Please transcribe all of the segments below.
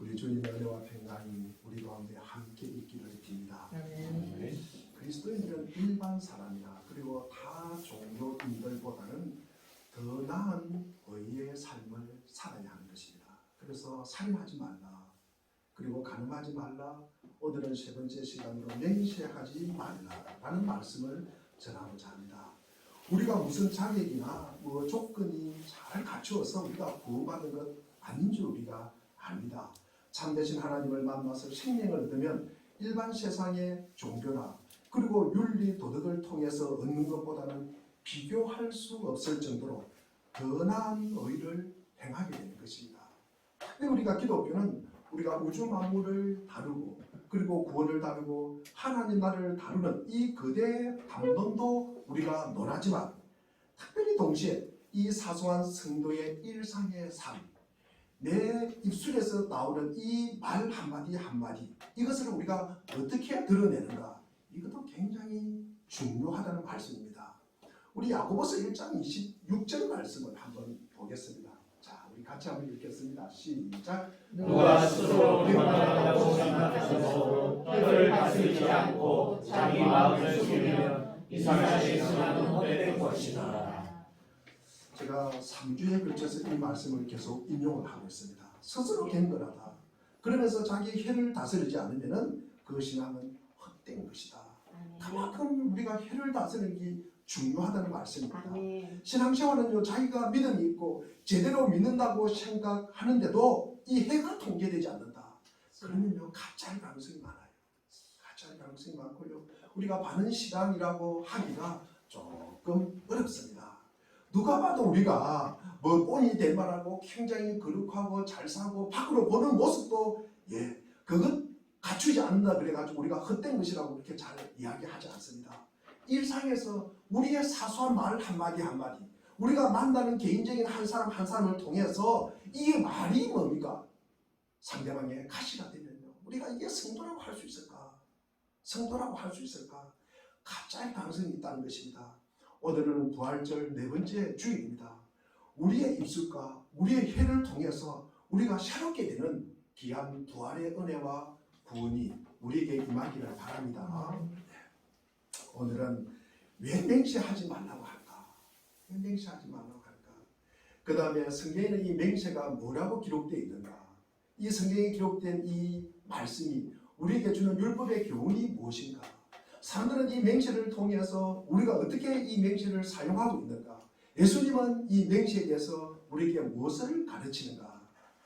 우리 주님의 은혜와 평강이 우리 가운데 함께 있기를 빕니다. 아멘. 그리스도인들은 일반 사람이나 그리고 타 종교인들보다는 더 나은 의의 삶을 살아야 하는 것입니다. 그래서 살인하지 말라, 그리고 간음하지 말라, 오늘은 세 번째 시간으로 맹세하지 말라라는 말씀을 전하고자 합니다. 우리가 무슨 자격이나 조건이 잘 갖추어서 우리가 구원받은 것 아닌 줄 우리가 압니다. 참되신 하나님을 만나서 생명을 얻으면 일반 세상의 종교나 그리고 윤리 도덕을 통해서 얻는 것보다는 비교할 수 없을 정도로 더 나은 의를 행하게 되는 것입니다. 특히 우리가 기독교는 우리가 우주 만물을 다루고 그리고 구원을 다루고 하나님 나라를 다루는 이 거대 담론도 우리가 논하지만 특별히 동시에 이 사소한 성도의 일상의 삶, 내 입술에서 나오는 이 말 한마디 한마디, 이것을 우리가 어떻게 드러내는가, 이것도 굉장히 중요하다는 말씀입니다. 우리 야고보서 1장 26절 말씀을 한번 보겠습니다. 자, 우리 같이 한번 읽겠습니다. 시작. 누가 스스로 교만하다고 생각해서 혀를 다스리지 않고 자기 마음을 숨기면 이 사람의 신앙은 헛되는 것이다. 제가 3주에 걸쳐서 이 말씀을 계속 인용을 하고 있습니다. 스스로 갱건하다. 그러면서 자기 혀를 다스리지 않으면 그 신앙은 헛된 것이다. 그만큼 우리가 혀를 다스리는 게 중요하다는 말씀입니다. 신앙생활은요, 자기가 믿음이 있고 제대로 믿는다고 생각하는데도 이 혀가 통제되지 않는다. 그러면요, 가짜일 가능성이 많아요. 가짜일 가능성이 많고요, 우리가 바른 신앙이라고 하기가 조금 어렵습니다. 누가 봐도 우리가 꼰이 될 만하고 굉장히 거룩하고 잘 사고 밖으로 보는 모습도 그것 갖추지 않는다 그래가지고 우리가 헛된 것이라고 그렇게 잘 이야기하지 않습니다. 일상에서 우리의 사소한 말 한마디 한마디, 우리가 만나는 개인적인 한 사람 한 사람을 통해서 이게 말이 뭡니까? 상대방의 가시가 되면요, 우리가 이게 성도라고 할 수 있을까? 성도라고 할 수 있을까? 가짜의 가능성이 있다는 것입니다. 오늘은 부활절 네 번째 주일입니다. 우리의 입술과 우리의 혀를 통해서 우리가 새롭게 되는 귀한 부활의 은혜와 구원이 우리에게 임하기를 바랍니다. 오늘은 왜 맹세하지 말라고 할까? 왜 맹세하지 말라고 할까? 그 다음에 성경에는 이 맹세가 뭐라고 기록되어 있는가? 이 성경에 기록된 이 말씀이 우리에게 주는 율법의 교훈이 무엇인가? 사람들은 이 맹세를 통해서 우리가 어떻게 이 맹세를 사용하고 있는가? 예수님은 이 맹세에 대해서 우리에게 무엇을 가르치는가?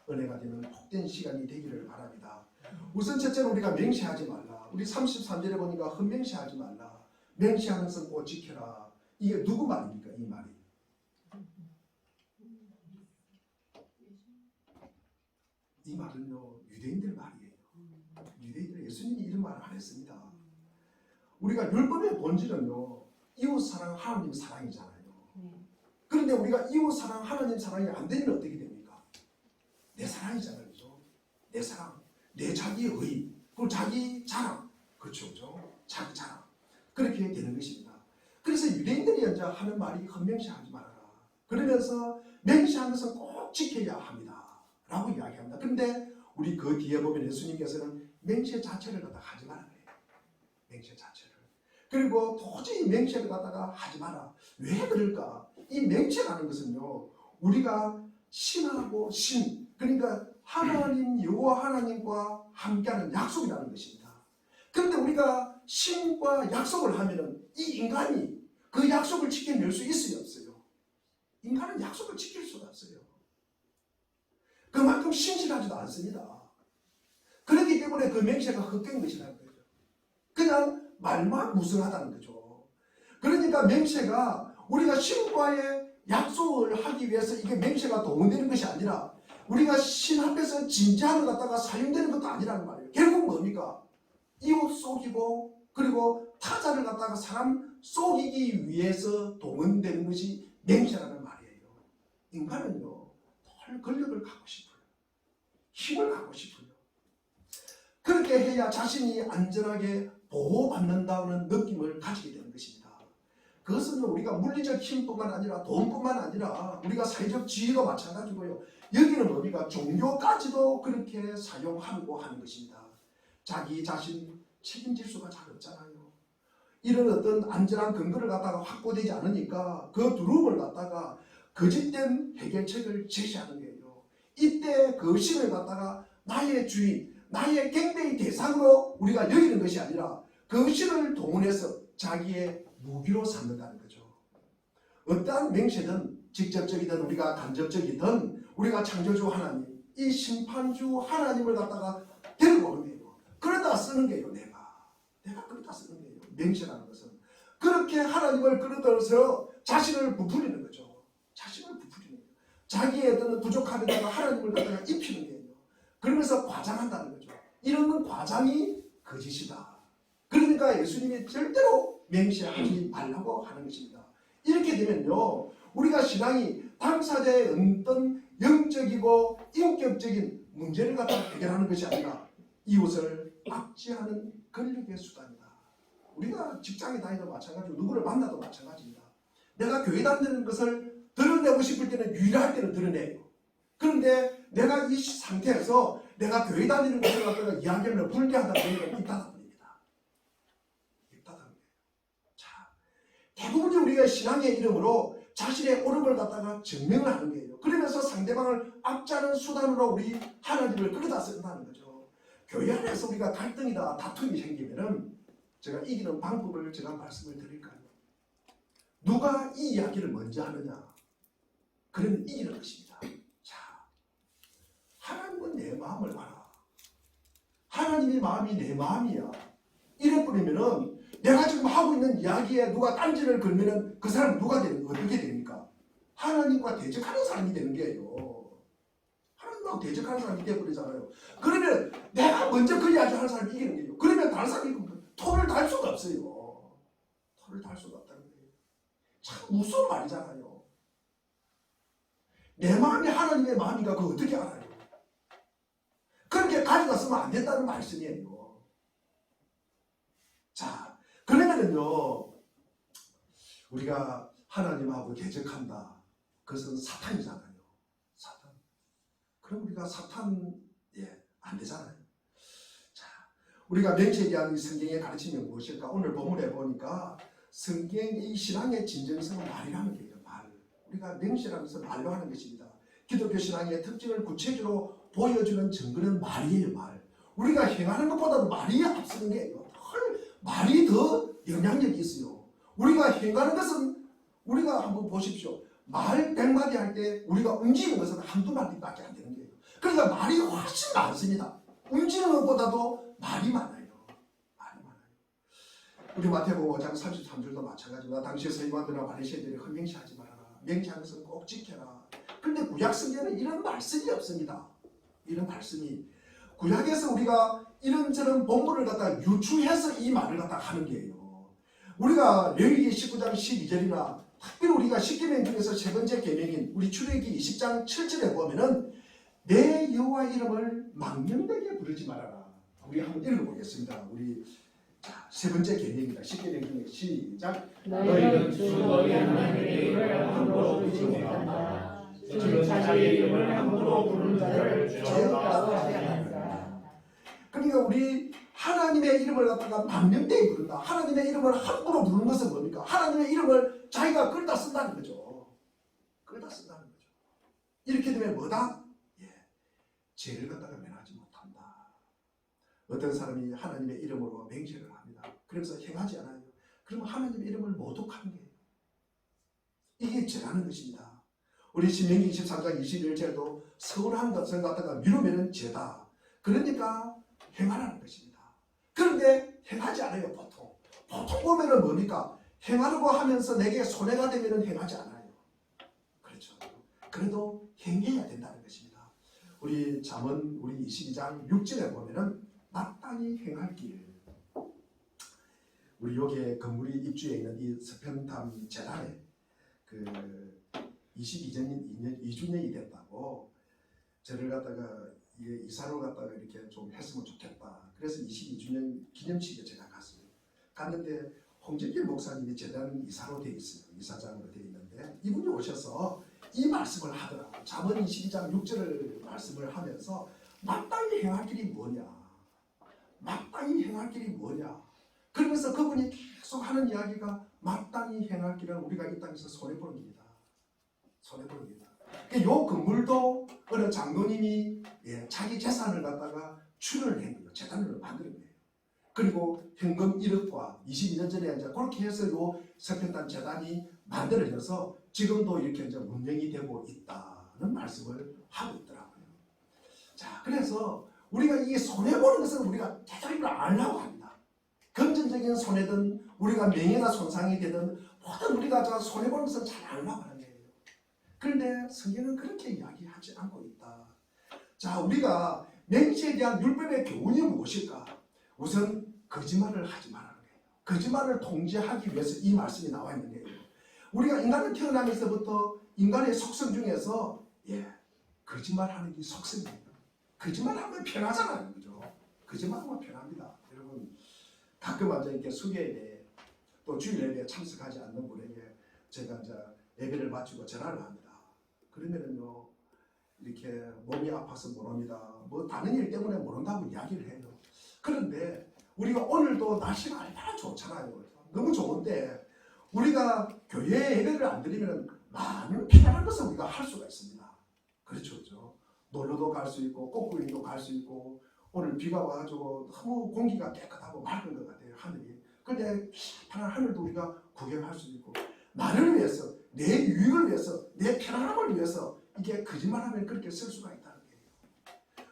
은혜가 되는 복된 시간이 되기를 바랍니다. 우선 첫째로 우리가 맹세하지 말라. 우리 33절에 보니까 헛맹세하지 말라. 맹세하는 것은 꼭 지켜라. 이게 누구 말입니까? 이 말이. 이 말은요, 유대인들 말이에요. 유대인들, 예수님이 이런 말을 안 했습니다. 우리가 율법의 본질은요, 이웃 사랑, 하나님 사랑이잖아요. 그런데 우리가 이웃 사랑, 하나님 사랑이 안 되면 어떻게 됩니까? 내 사랑이잖아요. 그렇죠? 내 사랑, 내 자기의 의, 그리고 자기 자랑, 그렇죠? 자기 자랑, 그렇게 되는 것입니다. 그래서 유대인들이 이제 하는 말이 헛맹세하지 말아라. 그러면서 맹세한 것은 꼭 지켜야 합니다. 라고 이야기합니다. 그런데 우리 그 뒤에 보면 예수님께서는 맹세 자체를 갖다가 하지 말아라. 맹세 자체를. 그리고 도저히 맹세를 갖다가 하지 마라. 왜 그럴까? 이 맹세라는 것은요, 우리가 신하고 신, 그러니까 하나님, 여호와 하나님과 함께하는 약속이라는 것입니다. 그런데 우리가 신과 약속을 하면은 이 인간이 그 약속을 지켜낼 수 있어요, 없어요? 인간은 약속을 지킬 수가 없어요. 그만큼 신실하지도 않습니다. 그렇기 때문에 그 맹세가 헛된 것이라는 거죠. 그냥 말만 무성하다는 거죠. 그러니까 맹세가 우리가 신과의 약속을 하기 위해서 이게 맹세가 동원되는 것이 아니라 우리가 신 앞에서 진지함을 갖다가 사용되는 것도 아니라는 말이에요. 결국 뭡니까? 이웃 속이고 그리고 타자를 갖다가 사람 속이기 위해서 동원되는 것이 맹세라는 말이에요. 인간은요, 덜 권력을 갖고 싶어요. 힘을 갖고 싶어요. 그렇게 해야 자신이 안전하게 보호받는다는 느낌을 가지게 되는 것입니다. 그것은 우리가 물리적 힘뿐만 아니라 돈뿐만 아니라 우리가 사회적 지위도 마찬가지고요. 여기는 뭡니까? 종교까지도 그렇게 사용하고 하는 것입니다. 자기 자신 책임질 수가 잘 없잖아요. 이런 어떤 안전한 근거를 갖다가 확보되지 않으니까 그 두려움을 갖다가 거짓된 해결책을 제시하는 거예요. 이때 그 신을 갖다가 나의 주인, 나의 경배의 대상으로 우리가 여기는 것이 아니라 그 신을 동원해서 자기의 무기로 삼는다는 거죠. 어떠한 맹세든 직접적이든 우리가 간접적이든 우리가 창조주 하나님, 이 심판주 하나님을 갖다가 데리고 오는 거예요. 그러다 쓰는 거예요. 내가 그러다 쓰는 거예요. 맹세라는 것은 그렇게 하나님을 끌어들여서 자신을 부풀리는 거죠. 자신을 부풀리는 거예요. 자기의 어떤 부족함에다가 하나님을 갖다가 입히는 거예요. 그러면서 과장한다는 거죠. 이런 건 과장이 거짓이다. 그러니까 예수님이 절대로 맹세하지 말라고 하는 것입니다. 이렇게 되면요, 우리가 신앙이 당사자의 어떤 영적이고 인격적인 문제를 갖다가 해결하는 것이 아니라 이웃을 압제하는 권력의 수단이다. 우리가 직장에 다니도 마찬가지고 누구를 만나도 마찬가지입니다. 내가 교회 다니는 것을 드러내고 싶을 때는 유일할 때는 드러내요. 그런데 내가 이 상태에서 내가 교회 다니는 것을 갖다가 이야기하면 불리하다 보니까 입다다 버립니다. 입다다 버려요. 자, 대부분이 우리가 신앙의 이름으로 자신의 옳음을 갖다가 증명을 하는 거예요. 그러면서 상대방을 압제하는 수단으로 우리 하나님을 끌어다 쓴다는 거죠. 교회 안에서 우리가 갈등이다 다툼이 생기면은 제가 이기는 방법을 제가 말씀을 드릴까요? 누가 이 이야기를 먼저 하느냐, 그러면 이기는 것입니다. 자, 하나님은 내 마음을 봐라. 하나님의 마음이 내 마음이야. 이래버리면은 내가 지금 하고 있는 이야기에 누가 딴지를 걸면은 그 사람은 누가 되는, 어떻게 됩니까? 하나님과 대적하는 사람이 되는 거예요. 하나님하고 대적하는 사람이 되어버리잖아요. 그러면 내가 먼저 그 이야기 하는 사람이 이기는 거예요. 그러면 다른 사람이 토를 달 수가 없어요. 토를 달 수가 없다는 거예요. 참 무서운 말이잖아요. 내 마음이 하나님의 마음인가 그거 어떻게 알아요? 그렇게 가져다 쓰면 안 된다는 말씀이에요. 자, 그러면은요, 우리가 하나님하고 대적한다. 그것은 사탄이잖아요. 사탄. 그럼 우리가 사탄, 안 되잖아요. 자, 우리가 맹세에 대한 이 성경의 가르침이 무엇일까? 오늘 본문에 보니까 성경의 신앙의 진정성은 말이라는 거예요. 말. 우리가 맹세라는 것은 말로 하는 것입니다. 기독교 신앙의 특징을 구체적으로 보여주는 증거는 말이에요. 말. 우리가 행하는 것보다도 말이 앞서는 게요. 말이 더 영향력이 있어요. 우리가 행하는 것은 우리가 한번 보십시오. 말 100마디 할 때 우리가 움직이는 것은 한두 마디밖에 안 되는 거예요. 그러니까 말이 훨씬 많습니다. 움직이는 것보다도 말이 많아요. 말이 많아요. 우리 마태복음 5장 33절도 마찬가지입니다. 당시에 서기관들과 바리새인들이 헛맹세하지 말아라. 맹세하는 것은 꼭 지켜라. 그런데 구약 성경에는 이런 말씀이 없습니다. 이런 말씀이 구약에서 우리가 이런저런 본문을 갖다가 유추해서 이 말을 갖다가 하는 게예요. 우리가 레위기 19장 12절이나 특별히 우리가 십계명 중에서 세 번째 계명인 우리 출애굽기 20장 7절에 보면은 내 여호와 이름을 망령되게 부르지 말아라. 우리 한번 읽어보겠습니다. 우리 세 번째 계명입니다. 십계명 중에 시작. 너희는 주 너희 하나님의 이름을 함부로 부르지 못한다. 주는 자기의 이름을 함부로 부르는 자를 죄없다고 하지 않는다. 그러니까 우리 하나님의 이름을 갖다가 망령되게 부른다. 하나님의 이름을 함부로 부르는 것은 뭡니까? 하나님의 이름을 자기가 끌다 쓴다는 거죠. 끌다 쓴다는 거죠. 이렇게 되면 뭐다? 죄를 갖다가 면하지 못한다. 어떤 사람이 하나님의 이름으로 맹세를 합니다. 그래서 행하지 않아요. 그러면 하나님의 이름을 모독하는 거예요. 이게 죄라는 것입니다. 우리 신명기 23장 21절도 서울한 것을 갖다가 미루면 죄다. 그러니까 행하라는 것입니다. 그런데 행하지 않아요. 보통 보면은 뭡니까? 행하려고 하면서 내게 손해가 되면은 행하지 않아요. 그렇죠. 그래도 행해야 된다는 것입니다. 우리 잠언 우리 22장 6절에 보면은 마땅히 행할 길. 우리 여기에 건물이 입주해 있는 이 서편담 재단에 그 22주년이 됐다고 저를 갖다가 이사로 갖다가 이렇게 좀 했으면 좋겠다. 그래서 22주년 기념식에 제가 갔어요. 갔는데 홍재길 목사님이 재단 이사로 돼 있어요. 이사장으로 돼 있는데 이분이 오셔서 이 말씀을 하더라고요. 잠언 22장 6절을 말씀을 하면서 마땅히 행할 길이 뭐냐, 마땅히 행할 길이 뭐냐, 그러면서 그분이 계속 하는 이야기가 마땅히 행할 길은 우리가 이 땅에서 손해보는 길이다. 손해보는 길이다. 이 건물도 어느 장로님이 자기 재산을 갖다가 출연을 한 거예요. 재단을 만드는 거예요. 그리고 현금 1억과 22년 전에 이제 그렇게 해서 요 서편단 재단이 만들어져서 지금도 이렇게 이제 운영이 되고 있다는 말씀을 하고 있더라고요. 자, 그래서 우리가 이 손해보는 것은 우리가 제대로 알라고 합니다. 금전적인 손해든 우리가 명예가 손상이 되든 모든 우리가 손해보는 것은 잘 알라고 하는 거예요. 그런데 성경은 그렇게 이야기하지 않고 있다. 자, 우리가 맹세에 대한 율법의 교훈이 무엇일까? 우선 거짓말을 하지 말라는 거예요. 거짓말을 통제하기 위해서 이 말씀이 나와 있는 거예요. 우리가 인간은 태어나면서부터 인간의 속성 중에서 거짓말하는 게 속성이에요. 거짓말하면 편하잖아요, 그죠? 거짓말하면 편합니다. 여러분, 가끔 앉아 이렇게 수계예배 또 주일 예배에 참석하지 않는 분에게 제가 이제 예배를 마치고 전화를 합니다. 그러면은요, 이렇게 몸이 아파서 못 옵니다. 뭐 다른 일 때문에 못 온다고 이야기를 해요. 그런데 우리가 오늘도 날씨가 얼마나 좋잖아요. 너무 좋은데 우리가 교회에 예배를 안 드리면 많은 편안한 것을 우리가 할 수가 있습니다. 그렇죠, 그렇죠. 놀러도 갈 수 있고 꽃구경도 갈 수 있고 오늘 비가 와가지고 너무 공기가 깨끗하고 맑은 것 같아요, 하늘이. 근데 편안한 하늘도 우리가 구경할 수 있고 나를 위해서, 내 유익을 위해서, 내 편안함을 위해서 이게 거짓말하면 그렇게 쓸 수가 있다는 거예요.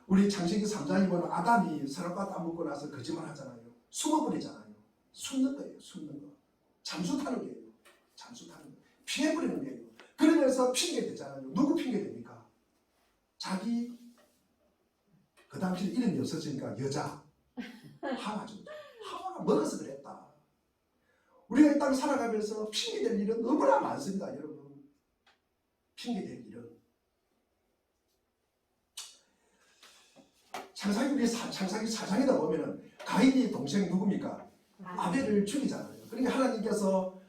우리 창세기 3장에 보면 아담이 선악과 따먹고 나서 거짓말 하잖아요. 숨어버리잖아요. 숨는 거예요. 숨는 거. 잠수 타는 거예요. 잠수 타는 거. 피해버리는 거예요. 그러면서 핑계 대잖아요. 누구 핑계 됩니까? 자기, 그 당시에 이름이 없었으니까 여자 하와죠. 하와가 먹어서 그랬다. 우리가 이 땅 살아가면서 핑계 될 일은 너무나 많습니다, 여러분. 핑계 될 일은. 창세기 4장에다 보면은 가인이 동생 누굽니까? 아벨을 죽이잖아요. 그러니까 하나님께서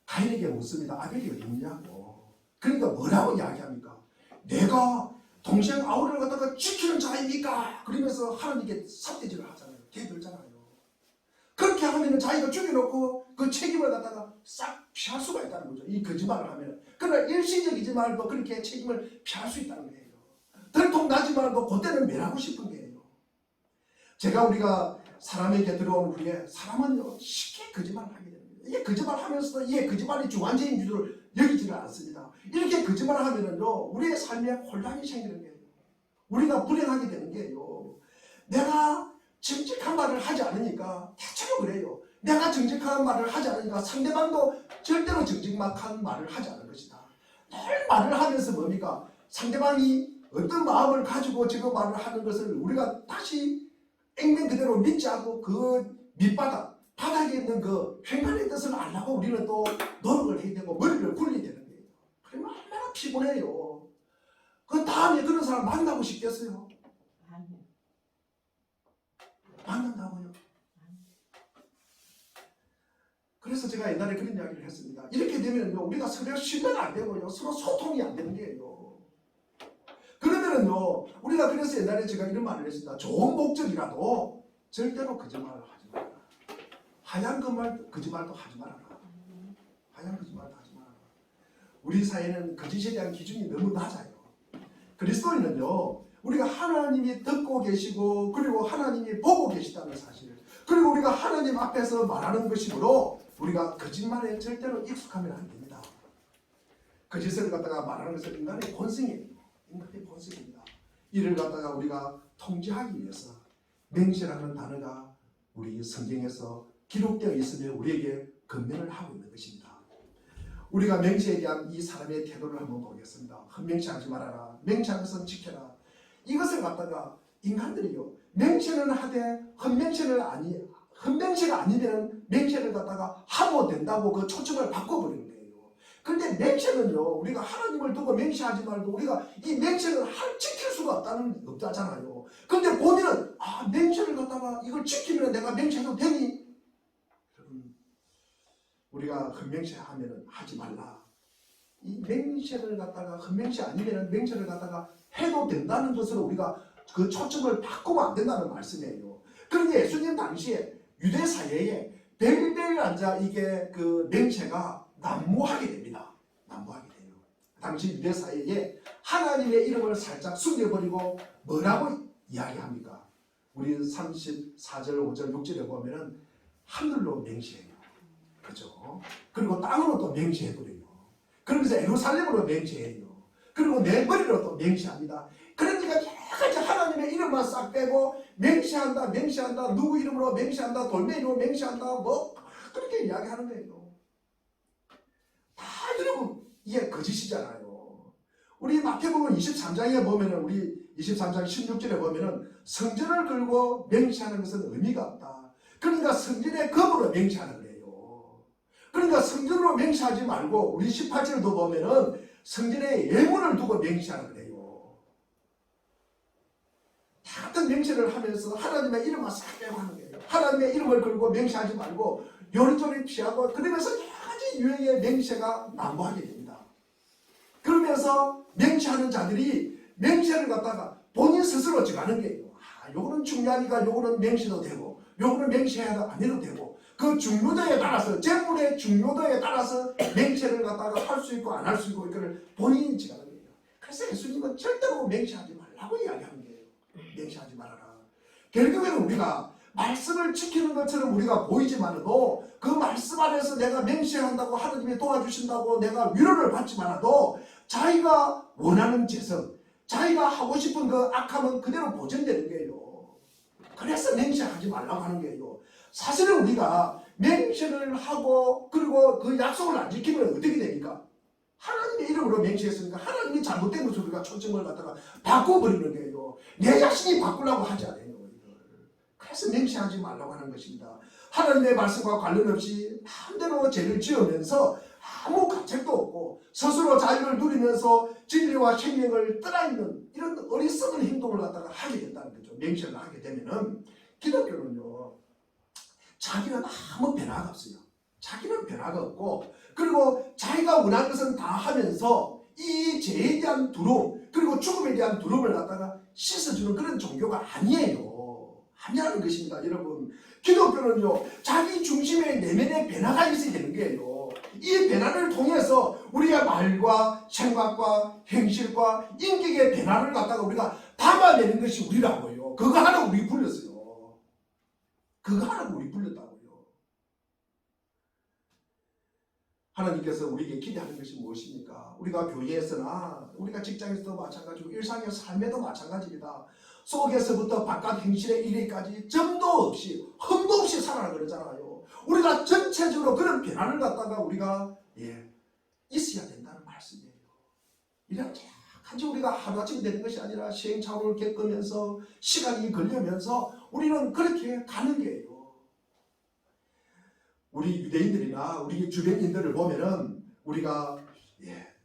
가인에게 묻습니다. 아벨이 어디 있냐고. 그러니까 뭐라고 이야기합니까? 내가 동생 아우를 갖다가 지키는 자입니까? 그러면서 하나님께 삿대질을 하잖아요. 개들잖아요. 그렇게 하면 자기가 죽여놓고 그 책임을 갖다가 싹 피할 수가 있다는 거죠. 이 거짓말을 하면. 그러나 일시적이지 말고 그렇게 책임을 피할 수 있다는 거예요. 들통나지 말고 그때는 멸하고 싶은 거예요. 제가 우리가 사람에게 들어온 후에 사람은 쉽게 거짓말을 하게 됩니다. 이게 거짓말하면서도 이게 거짓말이 주관적인 줄을 여기지를 않습니다. 이렇게 거짓말을 하면은요, 우리의 삶에 혼란이 생기는 거예요. 우리가 불행하게 되는 거예요. 내가 정직한 말을 하지 않으니까 대체로 그래요. 내가 정직한 말을 하지 않으니까 상대방도 절대로 정직한 말을 하지 않을 것이다. 늘 말을 하면서 뭡니까? 상대방이 어떤 마음을 가지고 지금 말을 하는 것을 우리가 다시 액면 그대로 믿지 않고 그 바닥에 있는 그 횡간의 뜻을 알려고 우리는 또 노력을 해야 되고 머리를 굴려야 되는 거예요. 그러면 얼마나 피곤해요. 그 다음에 그런 사람 만나고 싶겠어요? 만난다고요? 그래서 제가 옛날에 그런 이야기를 했습니다. 이렇게 되면요, 우리가 서로 신뢰가 안 되고요, 서로 소통이 안 되는 거예요. 그러면은요, 우리가 그래서 옛날에 제가 이런 말을 했습니다. 좋은 목적이라도 절대로 거짓말을 하지 말아라. 하얀 거짓말도 하지 말아라. 하얀 거짓말도 하지 말아라. 우리 사회는 거짓에 대한 기준이 너무 낮아요. 그리스도인은요, 우리가 하나님이 듣고 계시고 그리고 하나님이 보고 계시다는 사실, 그리고 우리가 하나님 앞에서 말하는 것이므로 우리가 거짓말에 절대로 익숙하면 안 됩니다. 거짓을 갖다가 말하는 것은 인간의 본성이에요. 인간의 본성입니다. 이를 갖다가 우리가 통제하기 위해서 맹세라는 단어가 우리 성경에서 기록되어 있으며 우리에게 권면을 하고 있는 것입니다. 우리가 맹세에 대한 이 사람의 태도를 한번 보겠습니다. 헛맹세하지 말아라. 맹세하는 것은 지켜라. 이것을 갖다가 인간들이요, 맹세는 하되 헛맹세가 아니면 맹세를 갖다가 하고 된다고 그 초점을 바꿔버리는 거예요. 그런데 맹세는요, 우리가 하나님을 두고 맹세하지 말고 우리가 이 맹세를 지킬 수가 없다잖아요. 근데 본인은 맹세를 갖다가 이걸 지키면 내가 맹세해도 되니? 여러분, 우리가 헛맹세하면 하지 말라. 이 맹세를 갖다가 헛맹세 아니면 맹세를 갖다가 해도 된다는 것으로 우리가 그 초점을 바꾸면 안 된다는 말씀이에요. 그런데 예수님 당시에 유대 사회에 벨벨 앉아 이게 그 맹세가 난무하게 됩니다. 난무하게 돼요. 당시 유대 사회에 하나님의 이름을 살짝 숨겨버리고 뭐라고 이야기합니까? 우리 34절, 5절, 6절에 보면은 하늘로 맹세해요. 그죠? 그리고 땅으로 또 맹세해버려요. 그러면서 예루살렘으로 맹세해요. 그리고 내 머리로 또 맹세합니다. 그러니까 여기까지 하나님의 이름만 싹 빼고 맹세한다, 맹세한다, 누구 이름으로 맹세한다, 돌멩이로 맹세한다, 뭐 그렇게 이야기하는 거예요. 다 여러분 이게 거짓이잖아요. 우리 마태복음 23장에 보면은 우리 23장 16절에 보면은 성전을 걸고 맹세하는 것은 의미가 없다. 그러니까 성전의 검으로 맹세하는 거예요. 그러니까 성전으로 맹세하지 말고 우리 18절도 보면은 성전에 예물을 두고 맹세하는 거예요. 다 같은 맹세를 하면서 하나님의 이름만 싹 빼고 하는 거예요. 하나님의 이름을 걸고 맹세하지 말고 요리조리 피하고 그러면서 여러 가지 유형의 맹세가 난무하게 됩니다. 그러면서 맹세하는 자들이 맹세를 갖다가 본인 스스로 정하는 거예요. 요거는 중요하니까 요거는 맹세도 되고 요거는 맹세해도 안 해도 되고 그 중요도에 따라서 재물의 중요도에 따라서 맹세를 갖다가 할 수 있고 안 할 수 있고 이걸 본인이 정하는 거예요. 그래서 예수님은 절대로 맹세하지 말라고 이야기하는 거예요. 맹세하지 말아라. 결국에는 우리가 말씀을 지키는 것처럼 우리가 보이지만도 그 말씀 안에서 내가 맹세한다고 하나님이 도와주신다고 내가 위로를 받지만도 자기가 원하는 재성, 자기가 하고 싶은 그 악함은 그대로 보존되는 거예요. 그래서 맹세하지 말라고 하는 거예요. 사실은 우리가 맹세를 하고 그리고 그 약속을 안 지키면 어떻게 됩니까? 하나님의 이름으로 맹세했으니까 하나님이 잘못된 것을 우리가 초점을 갖다가 바꿔버리는 거예요. 내 자신이 바꾸려고 하지 않아요. 그래서 맹세하지 말라고 하는 것입니다. 하나님의 말씀과 관련 없이 마음대로 죄를 지으면서 아무 가책도 없고 스스로 자유를 누리면서 진리와 생명을 떠나있는 이런 어리석은 행동을 갖다가 하게 된다는 거죠. 맹세를 하게 되면은 기독교는요. 자기는 아무 변화가 없어요. 자기는 변화가 없고 그리고 자기가 원하는 것은 다 하면서 이 죄에 대한 두려움 그리고 죽음에 대한 두려움을 갖다가 씻어주는 그런 종교가 아니에요. 아니라는 것입니다. 여러분 기독교는요. 자기 중심의 내면의 변화가 있어야 되는 거예요. 이 변화를 통해서 우리의 말과 생각과 행실과 인격의 변화를 갖다가 우리가 담아내는 것이 우리라고요. 그거 하나 우리 불렀어요. 그거 하라고 우리 불렀다고요. 하나님께서 우리에게 기대하는 것이 무엇입니까? 우리가 교회에서나 우리가 직장에서도 마찬가지고 일상의 삶에도 마찬가지입니다. 속에서부터 바깥 행실에 이르기까지 점도 없이 흠도 없이 살아라 그러잖아요. 우리가 전체적으로 그런 변화를 갖다가 우리가 있어야 된다는 말씀이에요. 이렇게 단지 우리가 하루아침에 되는 것이 아니라 시행착오를 겪으면서 시간이 걸리면서 우리는 그렇게 가는 거예요. 우리 유대인들이나 우리 주변인들을 보면은 우리가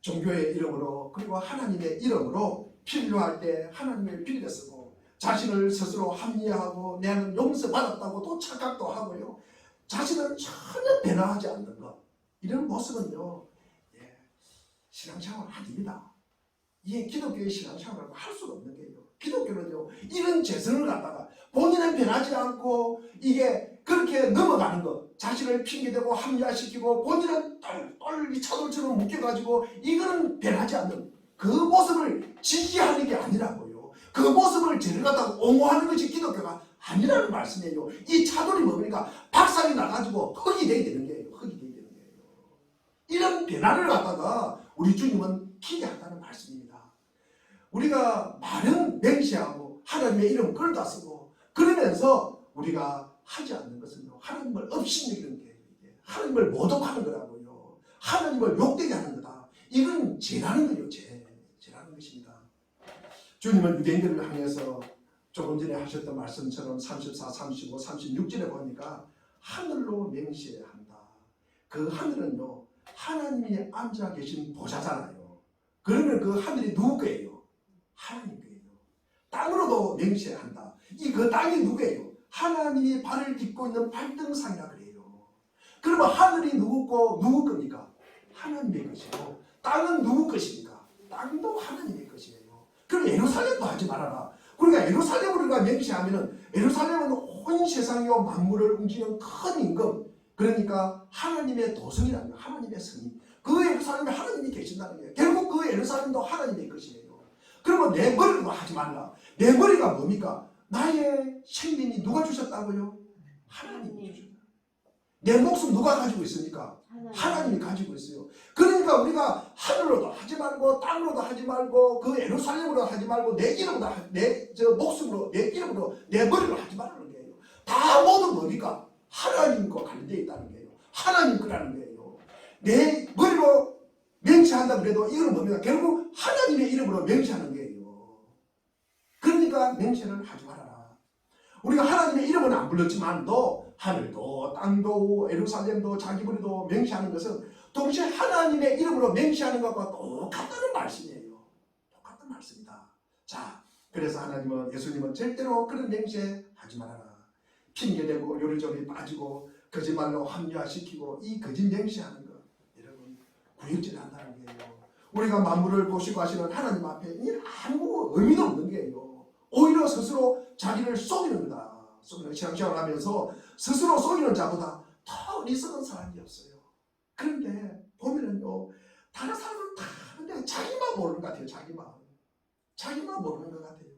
종교의 이름으로 그리고 하나님의 이름으로 필요할 때 하나님을 빌려 쓰고 자신을 스스로 합리화하고 나는 용서받았다고 또 착각도 하고요. 자신은 전혀 변화하지 않는 것 이런 모습은요 신앙생활 아닙니다. 이게 기독교의 신앙생활이라고 할 수가 없는 거예요. 기독교는요 이런 재성을 갖다가 본인은 변하지 않고 이게 그렇게 넘어가는 것 자신을 핑계대고 합리화시키고 본인은 똘똘 차돌처럼 묶여가지고 이거는 변하지 않는 그 모습을 지지하는 게 아니라고요. 그 모습을 죄를 갖다가 옹호하는 것이 기독교가 아니라는 말씀이에요. 이 차돌이 뭡니까? 박살이 나가지고 흙이 되게 되는 거예요. 흙이 되게 되는 거예요. 이런 변화를 갖다가 우리 주님은 기대한다는 말씀입니다. 우리가 말은 맹세하고 하나님의 이름 끌다 쓰고 그러면서 우리가 하지 않는 것은요. 하나님을 업신여기는 게 하나님을 모독하는 거라고요. 하나님을 욕되게 하는 거다. 이건 죄라는 거예요. 죄라는 것입니다. 주님은 유대인들을 향해서 조금 전에 하셨던 말씀처럼 34, 35, 36절에 보니까 하늘로 맹세해야 한다. 그 하늘은요. 하나님이 앉아 계신 보좌잖아요. 그러면 그 하늘이 누구 거예요? 하나님 거예요. 땅으로도 맹세해야 한다. 그 땅이 누구예요? 하나님이 발을 딛고 있는 발등상이라 그래요. 그러면 하늘이 누구 겁니까? 하나님의 것이고 땅은 누구 것입니까? 땅도 하나님의 것이에요. 그럼 예루살렘도 하지 말아라. 그러니까 예루살렘을 우리가 명시하면은 예루살렘은 온 세상이요 만물을 움직이는 큰 임금, 그러니까 하나님의 도성이라는 거예요. 하나님의 성이. 그 예루살렘에 하나님이 계신다는 거예요. 결국 그 예루살렘도 하나님의 것이에요. 그러면 내 머리로 하지 말라. 내 머리가 뭡니까? 나의 생명이 누가 주셨다고요? 하나님이 주셨다. 내 목숨 누가 가지고 있습니까? 하나님이 가지고 있어요. 그러니까 우리가 하늘로도 하지 말고 땅으로도 하지 말고 그 예루살렘으로 하지 말고 내 이름으로 내 목숨으로 내 이름으로 내 머리로 하지 말라는 거예요. 다 모든 뭡니까? 하나님과 관련되어 있다는 거예요. 하나님 거라는 거예요. 내 머리로 명시한다 그래도 이거는 뭡니까? 결국 하나님의 이름으로 명시하는 거예요. 그러니까 명시를 하지 말아라. 우리가 하나님의 이름은 안 불렀지만도 하늘도 땅도 예루살렘도 자기 머리도 명시하는 것은 동시에 하나님의 이름으로 명시하는 것과 똑같다는 말씀이에요. 똑같은 말씀이다. 자, 그래서 하나님은 예수님은 절대로 그런 명시에 하지 말아라. 핑계대고 요리조리 빠지고 거짓말로 합리화시키고 이 거짓 명시하는 것 여러분 구역질한다는 거예요. 우리가 만물을 보시고 하시는 하나님 앞에 아무 의미도 없는 거예요. 오히려 스스로 자기를 속이는 거다. 속이는 신앙생활을 하면서 스스로 속이는 자보다 더 어리석은 사람이 없어요. 그런데 보면은요, 다른 사람은 다 하는데 자기만 모르는 것 같아요. 자기만 모르는 것 같아요.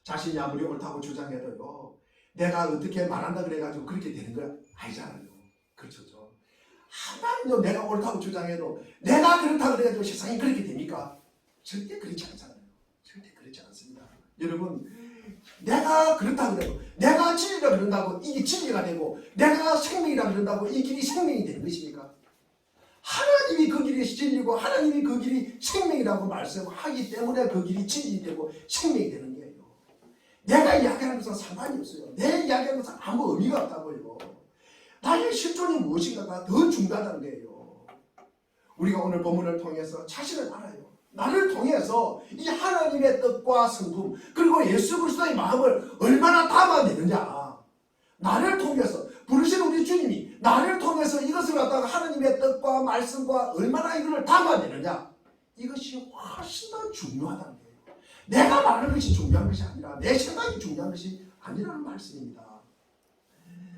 자신이 아무리 옳다고 주장해도요, 내가 어떻게 말한다 그래가지고 그렇게 되는 거 아니잖아요. 그렇죠. 하나님도 내가 옳다고 주장해도 내가 그렇다고 그래가지고 세상이 그렇게 됩니까? 절대 그렇지 않잖아요. 절대 그렇지 않습니다. 여러분, 내가 그렇다고 그래도 내가 진리라 그런다고 이게 진리가 되고 내가 생명이라 그런다고 이 길이 생명이 되는 것입니까? 하나님이 그 길이 진리고 하나님이 그 길이 생명이라고 말씀하기 때문에 그 길이 진리 되고 생명이 되는 거예요. 내가 이야기하는 것은 상관이 없어요. 내 이야기하는 것은 아무 의미가 없다고요. 나의 실존이 무엇인가가 더 중요하다는 거예요. 우리가 오늘 본문을 통해서 자신을 알아요. 나를 통해서 이 하나님의 뜻과 성품 그리고 예수 그리스도의 마음을 얼마나 담아내느냐. 나를 통해서 부르신 우리 주님이 나를 통해서 이것을 갖다가 하나님의 뜻과 말씀과 얼마나 이걸 담아내느냐. 이것이 훨씬 더 중요하다는 거예요. 내가 말하는 것이 중요한 것이 아니라 내 생각이 중요한 것이 아니라는 말씀입니다.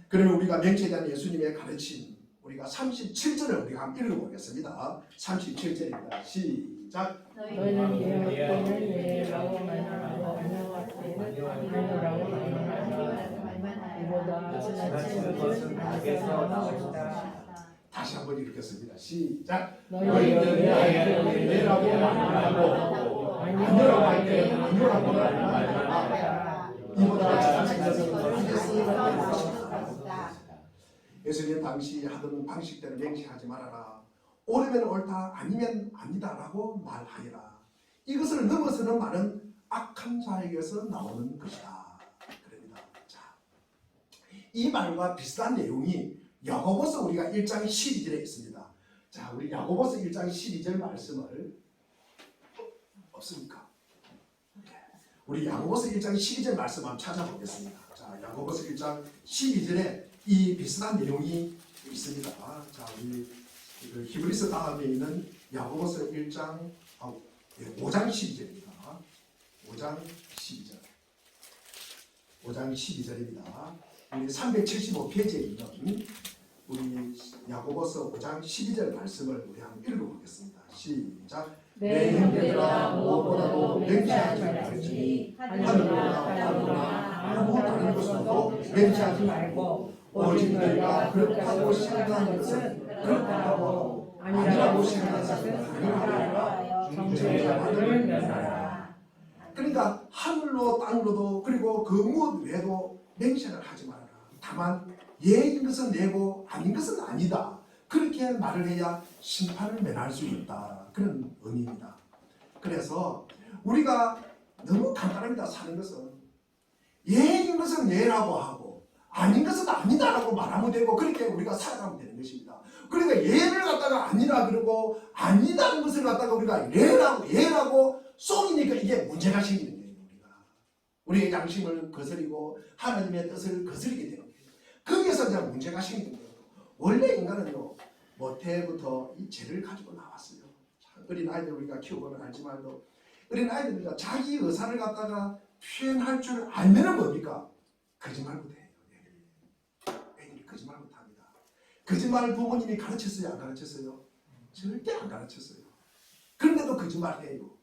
그러면 우리가 명체에 대한 예수님의 가르침 우리가 37절을 우리가 한번 읽어보겠습니다. 37절입니다. 시작. 너희는 예라고 말하고 아니라고 말하고 이보다 지나친 것은 악에서 나오리라. 다시 한번 읽겠습니다. 시작. 너희는 예라고 말하고 아니라고 할 때 아니라고 말하라. 이보다 지나친 것은 악에서 나오리라. 예수님 당시 하던 방식대로 맹세하지 말아라. 옳으면 옳다 아니면 아니다라고 말하여라. 이것을 넘어서는 말은 악한 자에게서 나오는 것이다. 그럽니다. 자, 이 말과 비슷한 내용이 야고보서 우리가 1장 12절에 있습니다. 자, 우리 야고보서 1장 12절 말씀을 없습니까? 우리 야고보서 1장 12절 말씀 한번 찾아보겠습니다. 자, 야고보서 1장 12절에 이 비슷한 내용이 있습니다. 자, 우리 히브리서 다음에 있는 야고보서 1장 5장 12절입니다. 5장 12절. 5장 12절입니다. 우리 375페이지에 있는 우리 야고보서 5장 12절 말씀을 우리 한번 읽어보겠습니다. 시작. 내 형제들아 무엇보다도 맹세하지 말지 하늘보다 땅보다 아무 다른 것으로도 맹세하지 말고 오직 너희가 그렇다고 생각하는 것은 그렇다고 아니라고 생각하는 것은 아니라고 정죄의 자들을 면하라. 그러니까 하늘로 땅으로도 그리고 그 무엇 외에도 맹세를 하지 말아라. 다만 예인 것은 예고 아닌 것은 아니다. 그렇게 말을 해야 심판을 면할 수 있다. 그런 의미입니다. 그래서 우리가 너무 간단합니다. 사는 것은 예인 것은 예라고 하고 아닌 것은 아니다라고 말하면 되고 그렇게 우리가 살아가면 되는 것입니다. 그러니까 예를 갖다가 아니라 그러고 아니다는 것을 갖다가 우리가 예라고 속이니까 이게 문제가 생기는 거예요. 우리의 양심을 거스리고 하나님의 뜻을 거스리게 되는 거예요. 거기에서 이제 문제가 생기는 거예요. 원래 인간은요 모태부터 이 죄를 가지고 나왔어요. 참, 어린 아이들 우리가 키워보면 알지만도 어린 아이들이 자기 의사를 갖다가 표현할 줄 알면은 뭡니까? 거짓말 못해요. 애들이 거짓말 못합니다. 거짓말 부모님이 가르쳤어요? 안 가르쳤어요? 절대 안 가르쳤어요. 그런데도 거짓말해요.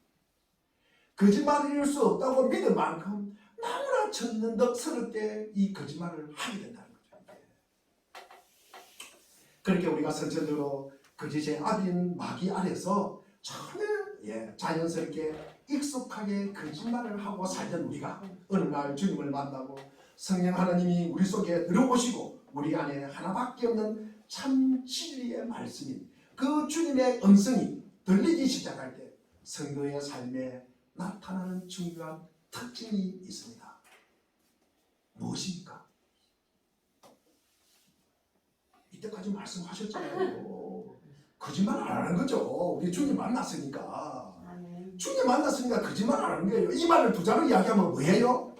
거짓말일 수 없다고 믿을 만큼 너무나 천연덕스럽게 이 거짓말을 하게 된다는 거죠. 그렇게 우리가 선천적으로 거짓의 압인 마귀 아래서 전혀 자연스럽게 익숙하게 거짓말을 하고 살던 우리가 어느 날 주님을 만나고 성령 하나님이 우리 속에 들어오시고 우리 안에 하나밖에 없는 참 진리의 말씀인 그 주님의 음성이 들리기 시작할 때 성도의 삶에 나타나는 중요한 특징이 있습니다. 무엇입니까? 이때까지 말씀하셨잖아요. 거짓말 안 하는 거죠. 우리 주님 만났으니까. 주님 만났으니까 거짓말 안 하는 거예요. 이 말을 두 자로 이야기하면 뭐예요?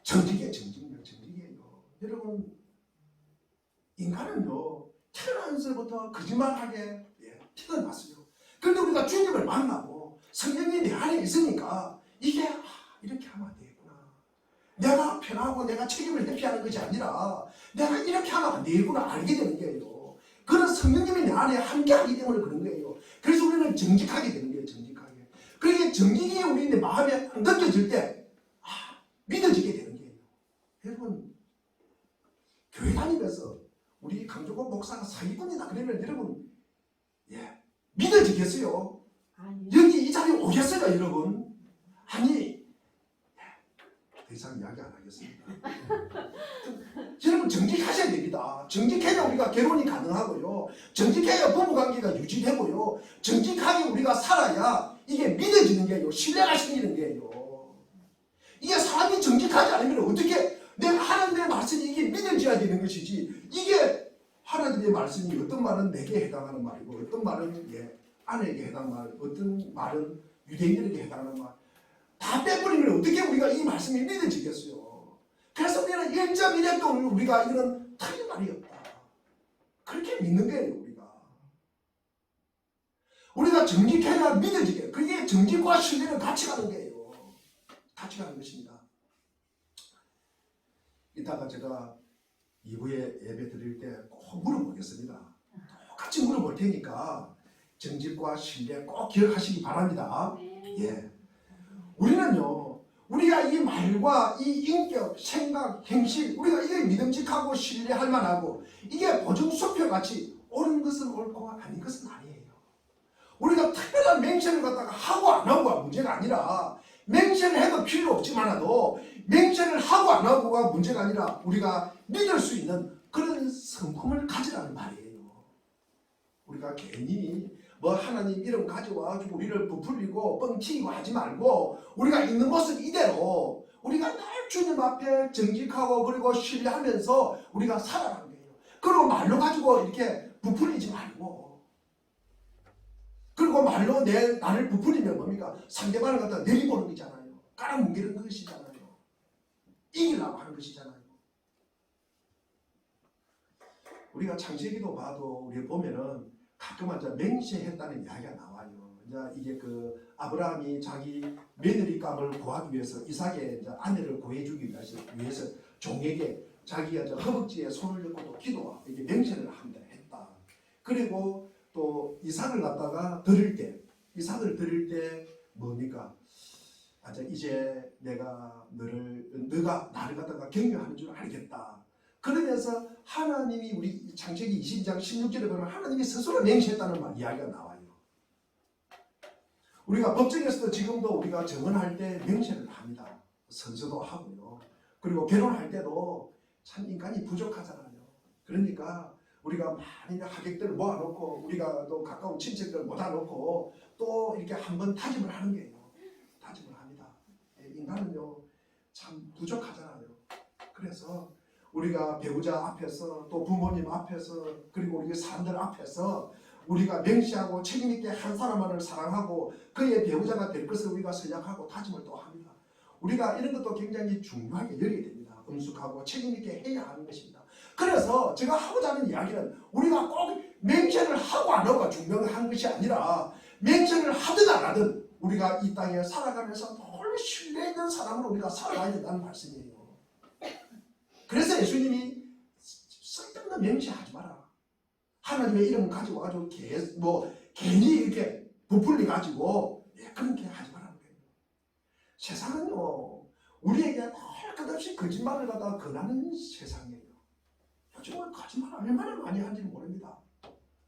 정직이에요. 정직이에요. 여러분, 인간은요 태어나면서부터 거짓말하게 태어났어요. 그런데 우리가 주님을 만나고 성령이 내 안에 있으니까 이게 이렇게 하면 안 되겠구나. 내가 편하고 내가 책임을 회피하는 것이 아니라 내가 이렇게 하면 안 되겠구나 알게 되는 거예요. 그런 성령님이 내 안에 함께하기 때문에 그런 거예요. 그래서 우리는 정직하게 되는 거예요. 정직하게. 그러니까 정직이 우리 마음에 느껴질 때 믿어지게 되는 거예요. 여러분, 교회 다니면서 우리 강조국 목사가 사기꾼이다 그러면 여러분 믿어지겠어요? 여기 이 자리에 오겠어요 여러분? 아니, 더 이상 이야기 안 하겠습니다. 여러분 정직하셔야 됩니다. 정직해야 우리가 결혼이 가능하고요. 정직해야 부부관계가 유지되고요. 정직하게 우리가 살아야 이게 믿어지는 게요. 신뢰가 생기는 게요. 이게 사람이 정직하지 않으면 어떻게 내가 하나님의 말씀이 이게 믿어져야 되는 것이지 이게 하나님의 말씀이 어떤 말은 내게 해당하는 말이고 어떤 말은 아내에게 해당하는 말 어떤 말은 유대인들에게 해당하는 말 다 빼버리면 어떻게 우리가 이 말씀이 믿어지겠어요. 그래서 우리는 1.1년 동안 우리가 이거는 틀린 말이 없다. 그렇게 믿는 거예요. 우리가 정직해야 믿어지게 그게 정직과 신뢰는 같이 가는 거예요. 같이 가는 것입니다. 이따가 제가 2부에 예배 드릴 때 꼭 물어보겠습니다. 똑같이 물어볼 테니까 정직과 신뢰 꼭 기억하시기 바랍니다. 우리는요, 우리가 이 말과 이 인격, 생각, 행실, 우리가 이게 믿음직하고 신뢰할 만하고 이게 보증수표 같이 옳은 것은 옳고 아닌 것은 아니에요. 우리가 특별한 맹세를 갖다가 하고 안 하고가 문제가 아니라 맹세를 해도 필요 없지만도 맹세를 하고 안 하고가 문제가 아니라 우리가 믿을 수 있는 그런 성품을 가지라는 말이에요. 우리가 괜히 하나님 이름 가져와가지고 우리를 부풀리고 뻥튀기고 하지 말고 우리가 있는 것은 이대로 우리가 늘 주님 앞에 정직하고 그리고 신뢰하면서 우리가 살아가는 거예요. 그리고 말로 가지고 이렇게 부풀리지 말고 그리고 말로 나를 부풀리면 뭡니까? 상대방을 갖다 내리보는 거잖아요. 깔아뭉개는 것이잖아요. 이기려고 하는 것이잖아요. 우리가 창세기도 봐도 우리 보면은 가끔 이제 맹세했다는 이야기가 나와요. 이제 이게 그 아브라함이 자기 며느리감을 구하기 위해서 이삭의 이제 아내를 구해주기 위해서 종에게 자기가 이제 허벅지에 손을 얹고 또 기도와 이게 맹세를 한다 했다. 그리고 또 이삭을 갖다가 이삭을 드릴 때 뭡니까? 이제 내가 너가 나를 갖다가 경외하는 줄 알겠다. 그러면서 하나님이 우리 창세기 22장 16절에 보면 하나님이 스스로 맹세했다는 이야기가 나와요. 우리가 법정에서도 지금도 우리가 증언할 때 맹세를 합니다. 선서도 하고요. 그리고 결혼할 때도 참 인간이 부족하잖아요. 그러니까 우리가 많이 하객들을 모아놓고 우리가 또 가까운 친척들 모아놓고 또 이렇게 한번 다짐을 하는 거예요. 다짐을 합니다. 인간은요 참 부족하잖아요. 그래서 우리가 배우자 앞에서 또 부모님 앞에서 그리고 우리 사람들 앞에서 우리가 맹세하고 책임있게 한 사람만을 사랑하고 그의 배우자가 될 것을 우리가 생각하고 다짐을 또 합니다. 우리가 이런 것도 굉장히 중요하게 여기게 됩니다. 엄숙하고 책임있게 해야 하는 것입니다. 그래서 제가 하고자 하는 이야기는 우리가 꼭 맹세를 하고 안 하고가 중요한 것이 아니라 맹세를 하든 안 하든 우리가 이 땅에 살아가면서 늘 신뢰 있는 사람으로 우리가 살아가야 된다는 말씀이에요. 그래서 예수님이 쓸데없는 맹세하지 마라. 하나님의 이름 가지고 가지고 괜히 이렇게 부풀리 가지고 그렇게 하지 말라는 거예요. 세상은요 우리에게 늘 끝없이 거짓말을 갖다가 권하는 세상이에요. 요즘은 거짓말 얼마나 많이 하는지 모릅니다.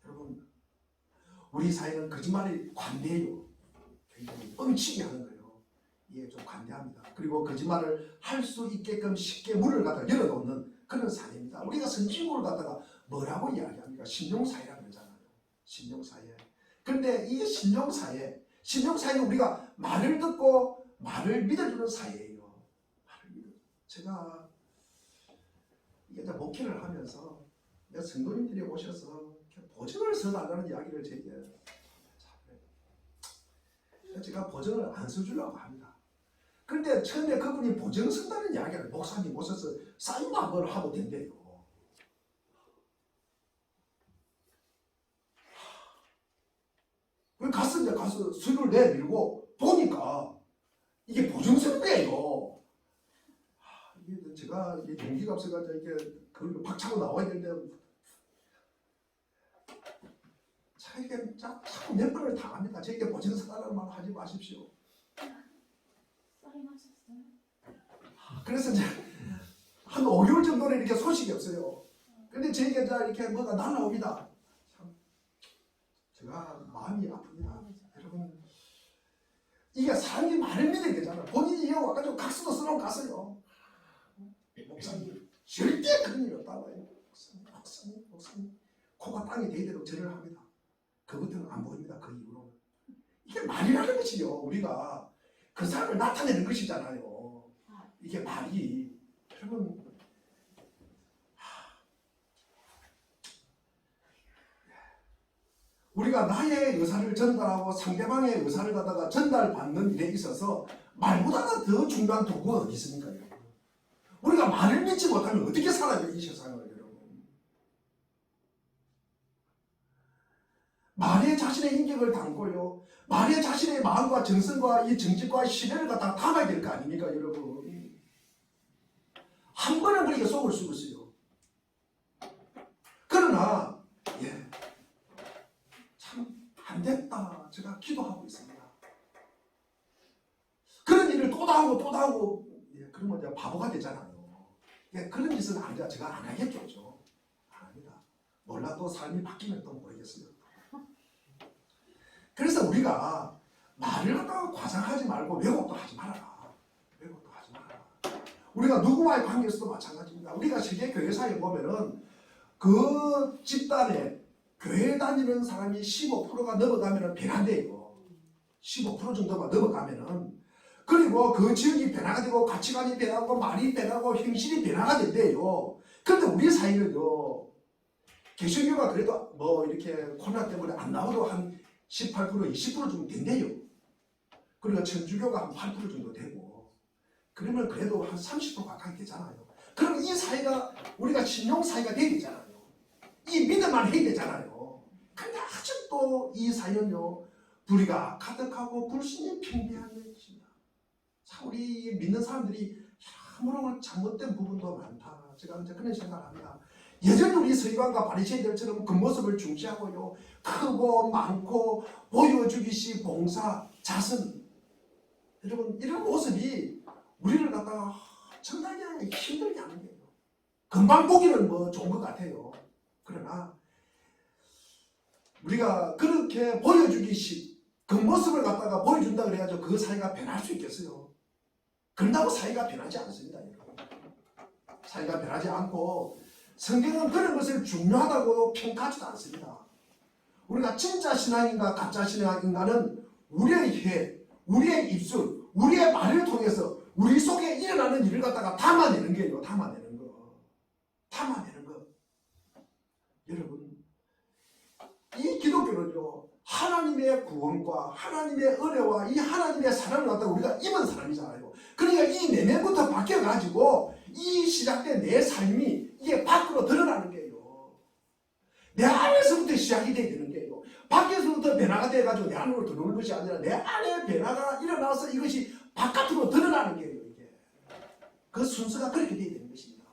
여러분 우리 사회는 거짓말이 관대해요. 굉장히 뻥치게 하는 거예요. 이게 좀 관대합니다. 그리고 거짓말을 할 수 있게끔 쉽게 문을 갖다가 열어놓는 그런 사회입니다. 우리가 선진국을 갖다가 뭐라고 이야기합니까? 신용사회라고 그러잖아요. 신용사회. 그런데 이 신용사회는 우리가 말을 듣고 말을 믿어주는 사회예요. 말을 믿어. 제가 이게 목회를 하면서 내 성도님들이 오셔서 보증을 써달라는 이야기를 제게 제가 보증을 안 써주려고 합니다. 그런데 처음에 그분이 보증 쓴다는 이야기를 목사님 오셔서 사인 한번 하고 된대요. 가서 수를 내밀고 보니까 이게 보증 쓴 거예요. 이게 제가 이게 용기가 없어가지고 이렇게 그걸 박차고 나와야 되는데 자기가 자꾸 몇 번을 당합니다. 저에게 보증 서달라는 말 하지 마십시오. 사인하셨어요? 그래서 이제 한 5개월 정도는 이렇게 소식이 없어요. 근데 저에게 이렇게 뭐가 날라옵니다. 참 제가 마음이 아픕니다. 여러분 이게 사람이 말을 믿어야 되잖아. 본인이 이거 와가지고 각서도 쓰라고 갔어요. 목사님 절대 그런 일 없다고 해요. 목사님 코가 땅에 대대로 절을 합니다. 그것들은 안 보입니다. 그 이후로는 이게 말이라는 것이요. 우리가 그 사람을 나타내는 것이잖아요. 이게 말이 여러분 우리가 나의 의사를 전달하고 상대방의 의사를 갖다가 전달받는 일에 있어서 말보다 더 중요한 도구가 어디 있습니까? 여러분? 우리가 말을 믿지 못하면 어떻게 살아요? 이 세상을 여러분. 말에 자신의 인격을 담고요. 말에 자신의 마음과 정성과 이 정직과 신뢰를 갖다가 담아야 될 거 아닙니까 여러분. 한 번은 그렇게 속을 수 있어요. 그러나 참 안 됐다. 제가 기도하고 있습니다. 그런 일을 또 하고 그러면 내가 바보가 되잖아요. 그런 짓은 안 돼. 제가 안 하겠죠. 안 합니다. 몰라 또 삶이 바뀌면 또 모르겠어요. 그래서 우리가 말을 갖다가 과장하지 말고 왜곡도 하지 말아라. 왜곡도 하지 말아라. 우리가 누구와의 관계에서도 마찬가지입니다. 우리가 세계 교회사에 보면은 그 집단에 교회 다니는 사람이 15%가 넘어가면은 변화돼요. 15% 정도가 넘어가면은 그리고 그 지역이 변화가 되고 가치관이 변하고 말이 변하고 행실이 변화가 된대요. 그런데 우리 사회는요. 개신교가 그래도 뭐 이렇게 코로나 때문에 안 나와도 한 18% 20% 정도 된대요. 그리고 천주교가 한 8% 정도 되고 그러면 그래도 한 30% 가까이 되잖아요. 그럼 이 사회가 우리가 신용 사회가 돼야 되잖아요. 이 믿음만 해야 되잖아요. 근데 아직도 이 사회는요. 불의가 가득하고 불신이 팽배한 것입니다. 참 우리 믿는 사람들이 참으로 잘못된 부분도 많다. 제가 이제 그런 생각을 합니다. 여전히 우리 서기관과 바리새인들처럼 그 모습을 중시하고요. 크고 많고 보여주기식 봉사, 자선. 여러분 이런 모습이 우리를 갖다가 정말 힘들게 하는 거예요. 금방 보기는 뭐 좋은 것 같아요. 그러나 우리가 그렇게 보여주기식 그 모습을 갖다가 보여준다 그래가지고 그 사회가 변할 수 있겠어요? 그런다고 사회가 변하지 않습니다. 여러분. 사회가 변하지 않고 성경은 그런 것을 중요하다고 평가하지도 않습니다. 우리가 진짜 신앙인과 가짜 신앙인가는 우리의 해, 우리의 입술, 우리의 말을 통해서 우리 속에 일어나는 일을 갖다가 담아내는 거예요. 담아내는 거. 여러분 이 기독교는요. 하나님의 구원과 하나님의 은혜와 이 하나님의 사랑을 갖다가 우리가 입은 사람이잖아요. 그러니까 이 내면부터 바뀌어가지고 이 시작된 내 삶이 이게 이게 밖으로 드러나는 거예요. 내 안에서부터 시작이 돼야 되는 거예요. 밖에서부터 변화가 돼가지고 내 안으로 들어오는 것이 아니라 내 안에 변화가 일어나서 이것이 바깥으로 드러나는 거예요. 이게 그 순서가 그렇게 돼야 되는 것입니다.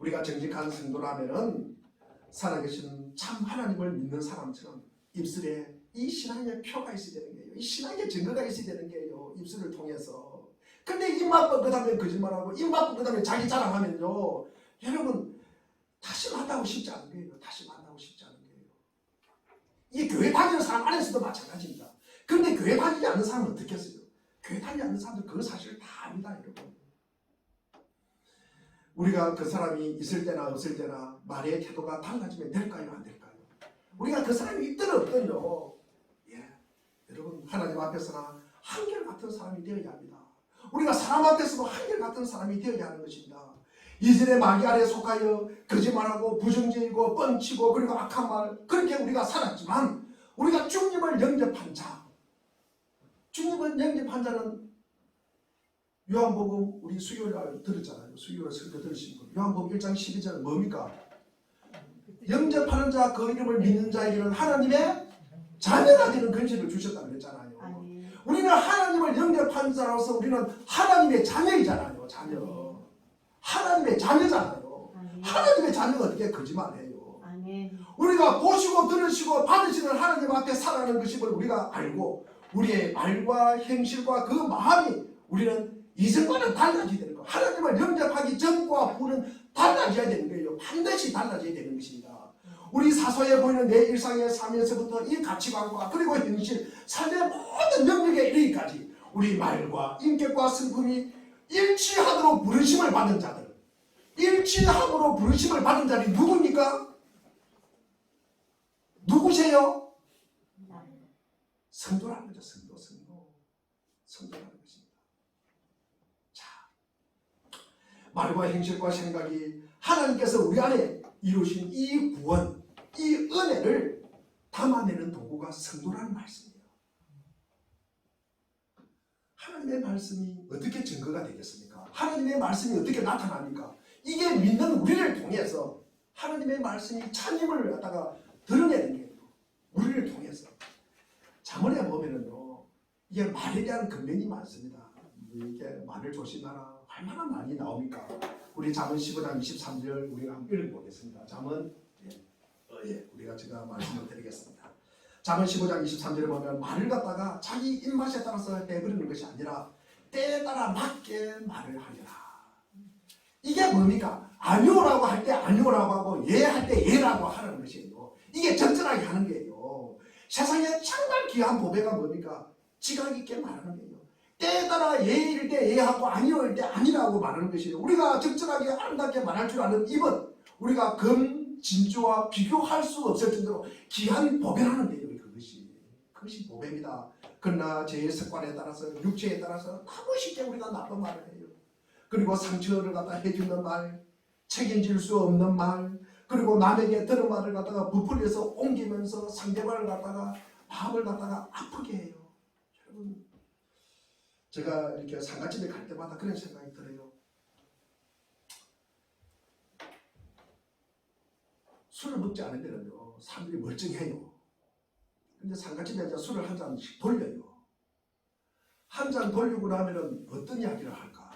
우리가 정직한 성도라면은 살아계신 참 하나님을 믿는 사람처럼 입술에 이 신앙의 표가 있어야 되는 거예요. 이 신앙의 증거가 있어야 되는 거예요. 입술을 통해서. 근데 입만 뻗그다음에 거짓말하고 입만 뻗그다음에 자기 자랑하면요, 여러분 다시 만나고 싶지 않은 거예요. 다시 만나고 싶지 않은 거예요. 이게 교회 다니는 사람 안에서도 마찬가지입니다. 그런데 교회 다니지 않는 사람은 어떻게 했어요? 교회 다니지 않는 사람들 그 사실을 다 압니다. 여러분. 우리가 그 사람이 있을 때나 없을 때나 말의 태도가 달라지면 될까요? 안 될까요? 우리가 그 사람이 있든 없든요, 예, 여러분 하나님 앞에서나 한결같은 사람이 되어야 합니다. 우리가 사람 앞에서도 한결같은 사람이 되어야 하는 것입니다. 이전의 마귀 아래 속하여 거짓말하고 부정죄이고 뻥치고 그리고 악한 말, 그렇게 우리가 살았지만 우리가 주님을 영접한 자, 주님을 영접한 자는 요한복음 우리 수요일날 들었잖아요. 수요일 설교 들으신 분. 요한복음 1장 12절은 뭡니까? 영접하는 자, 그 이름을 믿는 자에게는 하나님의 자녀가 되는 권세를 주셨다고 그랬잖아요. 우리는 하나님을 영접한 자로서 우리는 하나님의 자녀이잖아요. 자녀. 하나님의 자녀잖아요. 하나님의 자녀가 어떻게 거짓말해요? 우리가 보시고 들으시고 받으시는 하나님 앞에 살아가는 것임을 우리가 알고 우리의 말과 행실과 그 마음이 우리는 이전과는 달라져야 되는 거예요. 하나님을 영접하기 전과 후는 달라져야 되는 거예요. 반드시 달라져야 되는 것입니다. 우리 사소해 보이는 내 일상의 삶에서부터 이 가치관과 그리고 현실, 삶의 모든 영역에 이르기까지 우리 말과 인격과 성품이 일치하도록 부르심을 받은 자들, 일치함으로 부르심을 받은 자들이 누굽니까? 누구세요? 성도라는 거죠. 성도라는 것입니다. 자, 말과 행실과 생각이 하나님께서 우리 안에 이루신 이 구원, 이 은혜를 담아내는 도구가 성도라는 말씀이에요. 하나님의 말씀이 어떻게 증거가 되겠습니까? 하나님의 말씀이 어떻게 나타납니까? 이게 믿는 우리를 통해서 하나님의 말씀이 참임을 갖다가 드러내는 거예요. 우리를 통해서. 잠언에 보면은요, 이게 말에 대한 근면이 많습니다. 이게 말을 조심하라. 얼마나 많이 나옵니까? 우리 잠언 15장 23절 우리가 한번 읽어보겠습니다. 잠언, 우리가 제가 말씀을 드리겠습니다. 잠언 15장 23절에 보면 말을 갖다가 자기 입맛에 따라서 해버리는 것이 아니라 때에 따라 맞게 말을 하리라. 이게 뭡니까? 아니오라고 할 때 아니오라고 하고 예 할 때 예라고 하라는 것이에요. 이게 적절하게 하는 거예요. 세상에 정말 귀한 보배가 뭡니까? 지각 있게 말하는 거예요. 때에 따라 예일 때 예하고 아니오일 때 아니라고 말하는 것이에요. 우리가 적절하게 아름답게 말할 줄 아는 입은 우리가 금, 진주와 비교할 수 없을 정도로 귀한 보배라는 거예요. 그것이 보배입니다. 그러나 제 습관에 따라서 육체에 따라서 너무 쉽게 우리가 나쁜 말을 해요. 그리고 상처를 갖다 해주는 말, 책임질 수 없는 말, 그리고 남에게 들은 말을 갖다가 부풀려서 옮기면서 상대방을 갖다가 마음을 갖다가 아프게 해요. 여러분, 제가 이렇게 상가집에 갈 때마다 그런 생각이 들어요. 술을 먹지 않은 데는요, 사람들이 멀쩡해요. 근데 상가집에 이제 술을 한 잔씩 돌려요. 한 잔 돌리고 나면은 어떤 이야기를 할까?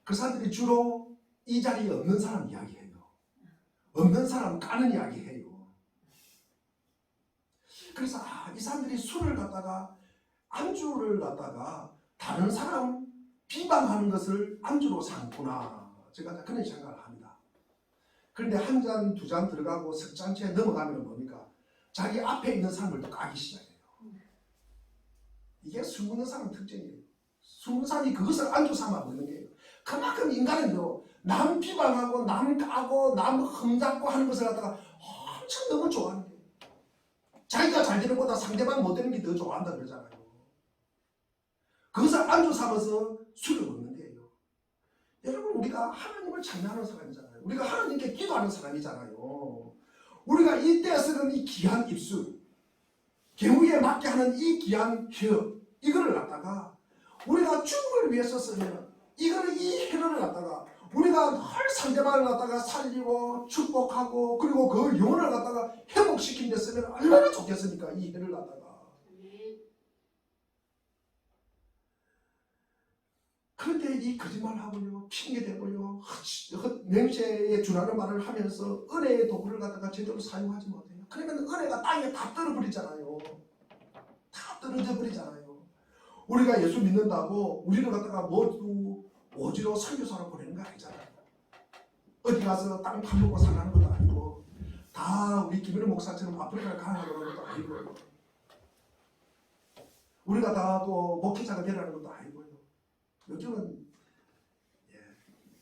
그 사람들이 주로 이 자리에 없는 사람 이야기해요. 없는 사람 까는 이야기해요. 그래서 이 사람들이 술을 갖다가 안주를 갖다가 다른 사람 비방하는 것을 안주로 삼구나. 제가 그런 생각을 합니다. 그런데 한 잔, 두 잔 들어가고 석 잔째 넘어가면 뭡니까? 자기 앞에 있는 사람을 또 까기 시작해요. 이게 술 먹는 사람 특징이에요. 술 먹는 사람이 그것을 안주 삼아 먹는 거예요. 그만큼 인간은요, 남 비방하고 남 까고 남 흠잡고 하는 것을 갖다가 엄청 너무 좋아하는 거예요. 자기가 잘 되는 것보다 상대방 못 되는 게 더 좋아한다 그러잖아요. 그것을 안주 삼아서 술을 먹는 거예요. 여러분, 우리가 하나님을 찬양하는 사람이잖아요. 우리가 하나님께 기도하는 사람이잖아요. 우리가 이때 쓰는 이 귀한 입술, 경우에 맞게 하는 이 귀한 혀, 이거를 갖다가 우리가 주님을 위해서 쓰면 이거는 이 혈을 갖다가 우리가 늘 상대방을 갖다가 살리고 축복하고 그리고 그 영혼을 갖다가 회복시킨 데 쓰면 얼마나 좋겠습니까? 이 혈을 갖다가. 그런데 이 거짓말하고요, 핑계대고요, 맹세에 주라는 말을 하면서 은혜의 도구를 갖다가 제대로 사용하지 못해요. 그러면 은혜가 땅에 다 떨어버리잖아요. 다 떨어져 버리잖아요. 우리가 예수 믿는다고 우리를 갖다가 모두 오지로 선교사로 보내는 거 아니잖아요. 어디 가서 땅 파먹고 살라는 것도 아니고 다 우리 김은혜 목사처럼 아프리카를 가라는 것도 아니고 우리가 다 또 목회자가 되라는 것도 아니고요. 요즘은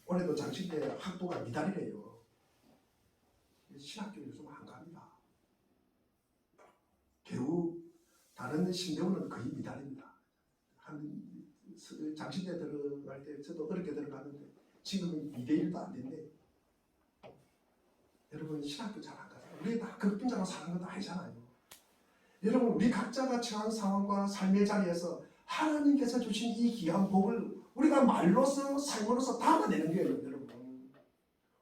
올해도 장신대 학도가 미달이래요. 신학교 요즘 안 갑니다. 겨우 다른 신대원은 거의 미달입니다. 한 장신대 들어갈 때 저도 어렵게 들어갔는데 지금은 2대1도 안 된대. 여러분 신학교 잘 안 가요. 우리 다 극빈자로 사는 것도 아니잖아요. 여러분 우리 각자가 처한 상황과 삶의 자리에서 하나님께서 주신 이 귀한 복을 우리가 말로서 삶으로서 담아내는 거예요. 여러분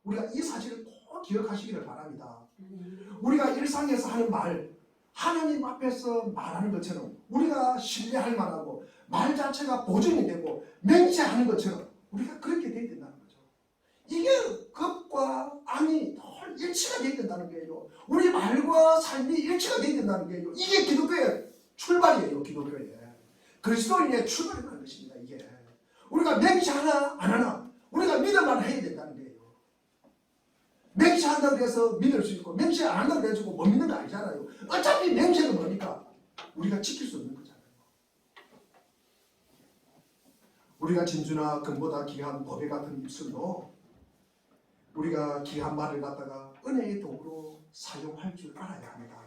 우리가 이 사실을 꼭 기억하시기를 바랍니다. 우리가 일상에서 하는 말 하나님 앞에서 말하는 것처럼 우리가 신뢰할 만하고 말 자체가 보증이 되고 맹세하는 것처럼 우리가 그렇게 돼야 된다는 거죠. 이게 극과 암이 늘 일치가 돼야 된다는 거예요. 우리 말과 삶이 일치가 돼야 된다는 거예요. 이게 기독교의 출발이에요. 기독교의 그리스도인의 출발이라는 것입니다. 이게 우리가 맹세하나 안 하나 우리가 믿음만 해야 된다는 거예요. 맹세한다고 해서 믿을 수 있고 맹세 안 한다고 해서 못 믿는 거 아니잖아요. 어차피 맹세는 뭐니까 우리가 지킬 수 없는 거잖아요. 우리가 진주나 금보다 귀한 보배 같은 입술로 우리가 귀한 말을 갖다가 은혜의 도구로 사용할 줄 알아야 합니다.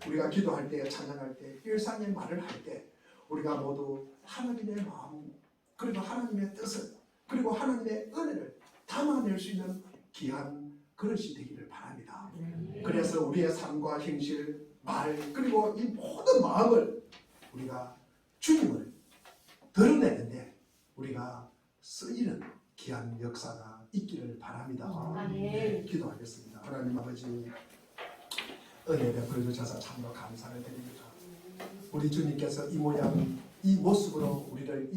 우리가 기도할 때 찬양할 때 일상의 말을 할 때 우리가 모두 하나님의 마음 그리고 하나님의 뜻을 그리고 하나님의 은혜를 담아낼 수 있는 귀한 그릇이 되기를 바랍니다. 그래서 우리의 삶과 행실, 말 그리고 이 모든 마음을 우리가 주님을 드러내는데 우리가 쓰이는 귀한 역사가 있기를 바랍니다. 기도하겠습니다. 하나님 아버지 은혜 베풀어 주셔서 참으로 감사를 드립니다. 우리 주님께서 이 모양 이 모습으로 우리를